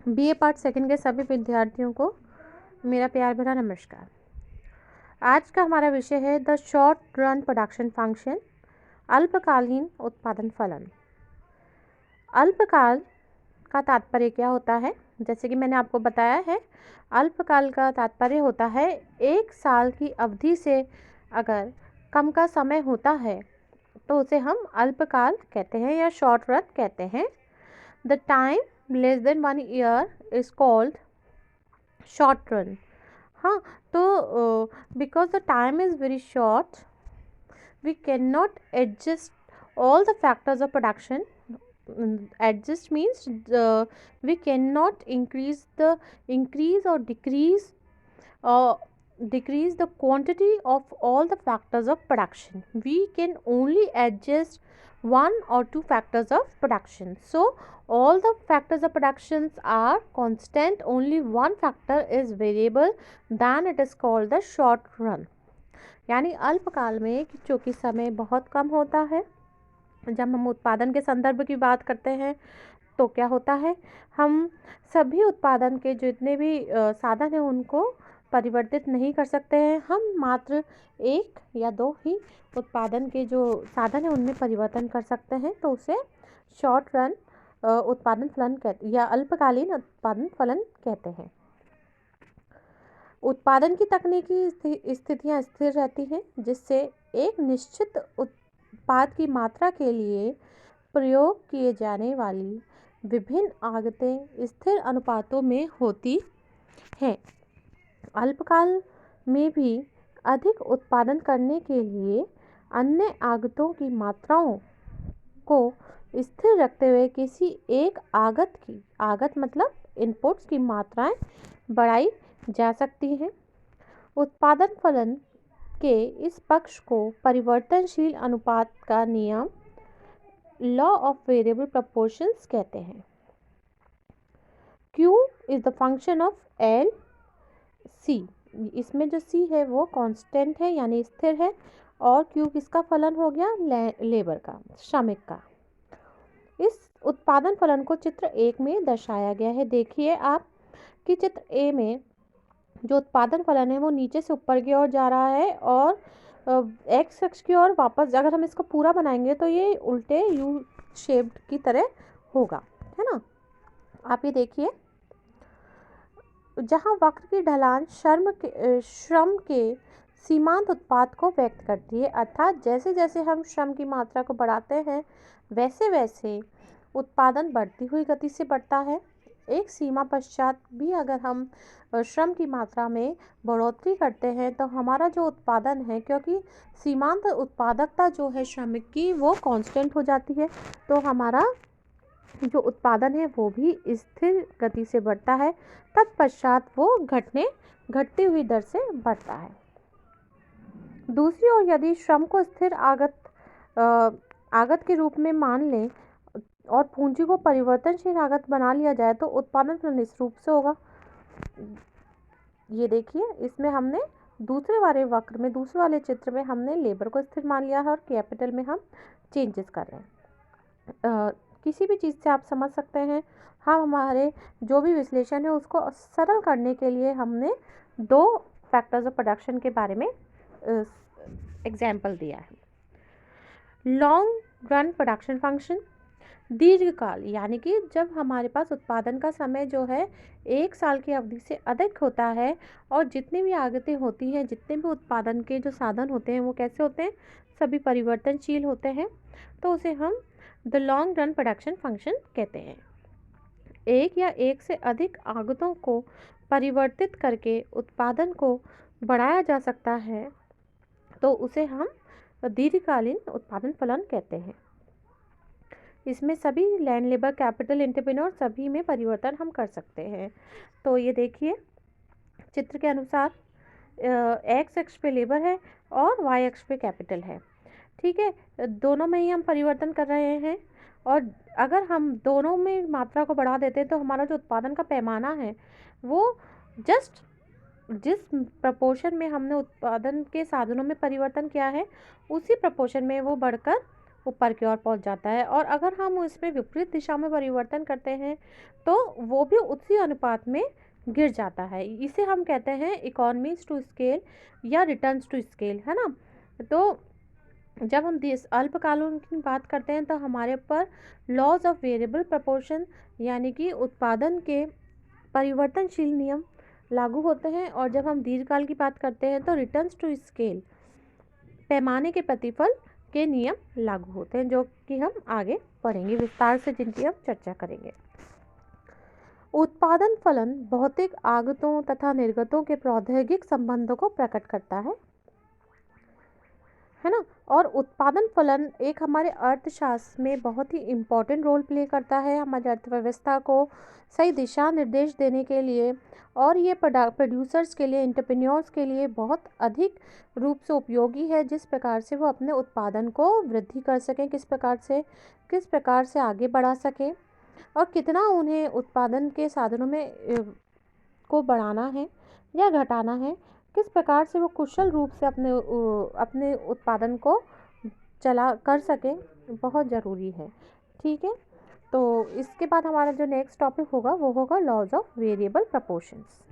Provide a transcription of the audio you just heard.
BA part second के सभी विद्यार्थियों को मेरा प्यार भरा नमस्कार। आज का हमारा विषय है the short run production function, अल्पकालीन उत्पादन फलन। अल्पकाल का तात्पर्य क्या होता है? जैसे कि मैंने आपको बताया है, अल्पकाल का तात्पर्य होता है 1 साल की अवधि से अगर कम का समय होता है तो उसे हम अल्पकाल कहते हैं या शॉर्ट रन कहते हैं। The time less than 1 year is called short run. हाँ, तो because the time is very short, we cannot adjust all the factors of production. Adjust means we cannot increase or decrease the quantity of all the factors of production. We can only adjust 1 or 2 factors of production. So all the factors of productions are constant, only one factor is variable, then it is called the short run. यानी अल्पकाल में चूँकि समय बहुत कम होता है, जब हम उत्पादन के संदर्भ की बात करते हैं तो क्या होता है, हम सभी उत्पादन के जितने भी साधन हैं उनको परिवर्तित नहीं कर सकते हैं। हम मात्र 1 या 2 ही उत्पादन के जो साधन हैं उनमें परिवर्तन कर सकते हैं, तो उसे शॉर्ट रन उत्पादन फलन कहते या अल्पकालीन उत्पादन फलन कहते हैं। उत्पादन की तकनीकी स्थितियां स्थिर रहती हैं, जिससे एक निश्चित उत्पाद की मात्रा के लिए प्रयोग किए जाने वाली विभिन्न आगतें स्थिर अनुपातों में होती हैं। अल्पकाल में भी अधिक उत्पादन करने के लिए अन्य आगतों की मात्राओं को स्थिर रखते हुए किसी एक आगत मतलब इनपुट्स की मात्राएं बढ़ाई जा सकती हैं। उत्पादन फलन के इस पक्ष को परिवर्तनशील अनुपात का नियम, लॉ ऑफ वेरिएबल प्रपोर्शंस कहते हैं। Q is the function of L C। इसमें जो C है वो कांस्टेंट है यानी स्थिर है, और Q किसका फलन हो गया? लेबर का, श्रमिक का। इस उत्पादन फलन को चित्र 1 में दर्शाया गया है। देखिए आप कि चित्र ए में जो उत्पादन फलन है वो नीचे से ऊपर की ओर जा रहा है और एक्स अक्ष की ओर वापस, अगर हम इसको पूरा बनाएंगे तो ये उल्टे यू शेप्ड की तरह होगा, है ना। आप ये देखिए, जहाँ वक्र की ढलान श्रम के सीमांत उत्पाद को व्यक्त करती है, अर्थात जैसे जैसे हम श्रम की मात्रा को बढ़ाते हैं वैसे वैसे उत्पादन बढ़ती हुई गति से बढ़ता है। एक सीमा पश्चात भी अगर हम श्रम की मात्रा में बढ़ोतरी करते हैं तो हमारा जो उत्पादन है, क्योंकि सीमांत उत्पादकता जो है श्रमिक की वो कांस्टेंट हो जाती है, तो हमारा जो उत्पादन है वो भी स्थिर गति से बढ़ता है। तत्पश्चात वो घटती हुई दर से बढ़ता है। दूसरी ओर यदि श्रम को स्थिर आगत के रूप में मान लें और पूंजी को परिवर्तनशील आगत बना लिया जाए तो उत्पादन फलन इस रूप से होगा। ये देखिए, इसमें हमने दूसरे वाले चित्र में हमने लेबर को स्थिर मान लिया है और कैपिटल में हम चेंजेस कर रहे हैं। किसी भी चीज़ से आप समझ सकते हैं, हम हमारे जो भी विश्लेषण है उसको सरल करने के लिए हमने 2 फैक्टर्स ऑफ प्रोडक्शन के बारे में एग्जाम्पल दिया है। लॉन्ग रन प्रोडक्शन फंक्शन, दीर्घकाल, यानी कि जब हमारे पास उत्पादन का समय जो है 1 साल की अवधि से अधिक होता है और जितनी भी आगतें होती हैं, जितने भी उत्पादन के जो साधन होते हैं वो कैसे होते हैं? सभी परिवर्तनशील होते हैं, तो उसे हम the long run production function कहते हैं। एक या एक से अधिक आगतों को परिवर्तित करके उत्पादन को बढ़ाया जा सकता है, तो उसे हम दीर्घकालीन उत्पादन फलन कहते हैं। इसमें सभी लैंड, लेबर, कैपिटल, एंटरप्रेन्योर सभी में परिवर्तन हम कर सकते हैं। तो ये देखिए, चित्र के अनुसार एक्स अक्ष पे लेबर है और वाई अक्ष पे कैपिटल है, ठीक है। दोनों में ही हम परिवर्तन कर रहे हैं, और अगर हम दोनों में मात्रा को बढ़ा देते हैं तो हमारा जो उत्पादन का पैमाना है वो जस्ट जिस प्रपोर्शन में हमने उत्पादन के साधनों में परिवर्तन किया है उसी प्रपोर्शन में वो बढ़कर ऊपर की ओर पहुंच जाता है, और अगर हम इसमें विपरीत दिशा में परिवर्तन करते हैं तो वो भी उसी अनुपात में गिर जाता है। इसे हम कहते हैं इकोनॉमीज टू स्केल या रिटर्न्स टू स्केल, है ना। तो जब हम देश अल्पकालीन की बात करते हैं तो हमारे ऊपर लॉज ऑफ वेरिएबल प्रपोर्शन यानी कि उत्पादन के परिवर्तनशील नियम लागू होते हैं, और जब हम दीर्घकाल की बात करते हैं तो रिटर्न्स टू स्केल पैमाने के प्रतिफल के नियम लागू होते हैं, जो कि हम आगे पढ़ेंगे विस्तार से, जिनकी हम चर्चा करेंगे। उत्पादन फलन भौतिक आगतों तथा निर्गतों के प्रौद्योगिक संबंधों को प्रकट करता है ना। और उत्पादन फलन एक हमारे अर्थशास्त्र में बहुत ही इम्पोर्टेंट रोल प्ले करता है हमारी अर्थव्यवस्था को सही दिशा निर्देश देने के लिए, और ये प्रोड्यूसर्स के लिए, एंटरप्रेन्योर्स के लिए बहुत अधिक रूप से उपयोगी है, जिस प्रकार से वो अपने उत्पादन को वृद्धि कर सकें, किस प्रकार से आगे बढ़ा सकें, और कितना उन्हें उत्पादन के साधनों में को बढ़ाना है या घटाना है, किस प्रकार से वो कुशल रूप से अपने उत्पादन को चला कर सकें, बहुत ज़रूरी है। ठीक है, तो इसके बाद हमारा जो नेक्स्ट टॉपिक होगा वो होगा लॉज ऑफ वेरिएबल प्रपोर्शंस।